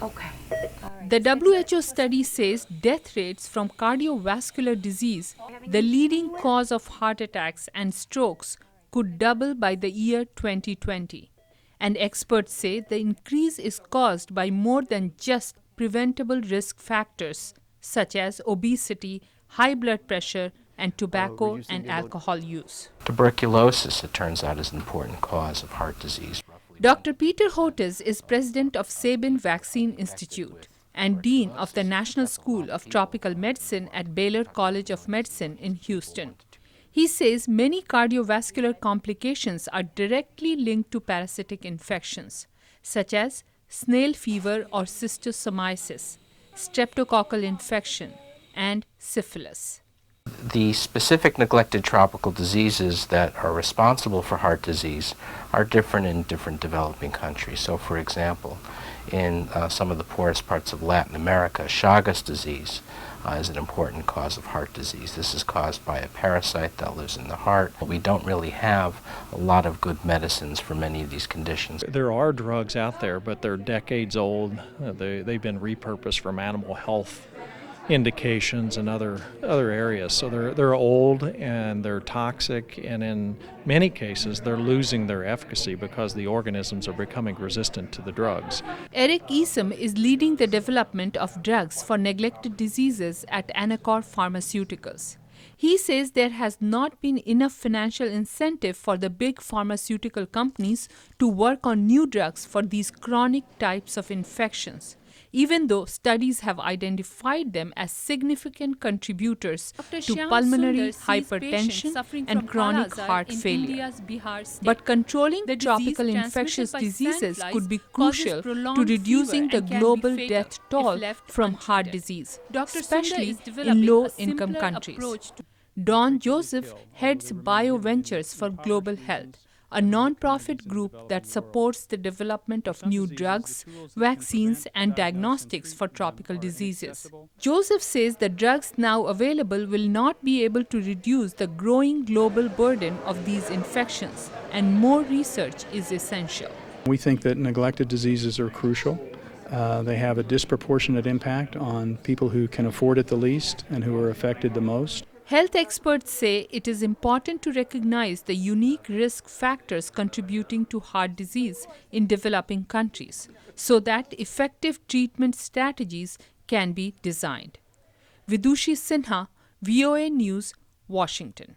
Okay. The WHO study says death rates from cardiovascular disease, the leading cause of heart attacks and strokes, could double by the year 2020. And experts say the increase is caused by more than just preventable risk factors such as obesity, high blood pressure, and tobacco and alcohol use. Tuberculosis, it turns out, is an important cause of heart disease. Dr. Peter Hotez is president of Sabin Vaccine Institute and dean of the National School of Tropical Medicine at Baylor College of Medicine in Houston. He says many cardiovascular complications are directly linked to parasitic infections, such as snail fever or schistosomiasis, streptococcal infection, and syphilis. The specific neglected tropical diseases that are responsible for heart disease are different in different developing countries. So, for example, in some of the poorest parts of Latin America, Chagas disease is an important cause of heart disease. This is caused by a parasite that lives in the heart. We don't really have a lot of good medicines for many of these conditions. There are drugs out there, but they're decades old. They've been repurposed from animal health indications and other areas. So they're old and they're toxic, and in many cases they're losing their efficacy because the organisms are becoming resistant to the drugs. Eric Easom is leading the development of drugs for neglected diseases at Anacor Pharmaceuticals. He says there has not been enough financial incentive for the big pharmaceutical companies to work on new drugs for these chronic types of infections, even though studies have identified them as significant contributors to pulmonary hypertension and chronic heart failure. But controlling tropical infectious diseases could be crucial to reducing the global death toll from heart disease, especially in low-income countries. Don Joseph heads BioVentures for Global Health, a non-profit group that supports the development of new drugs, vaccines, and diagnostics for tropical diseases. Joseph says the drugs now available will not be able to reduce the growing global burden of these infections, and more research is essential. We think that neglected diseases are crucial. They have a disproportionate impact on people who can afford it the least and who are affected the most. Health experts say it is important to recognize the unique risk factors contributing to heart disease in developing countries so that effective treatment strategies can be designed. Vidushi Sinha, VOA News, Washington.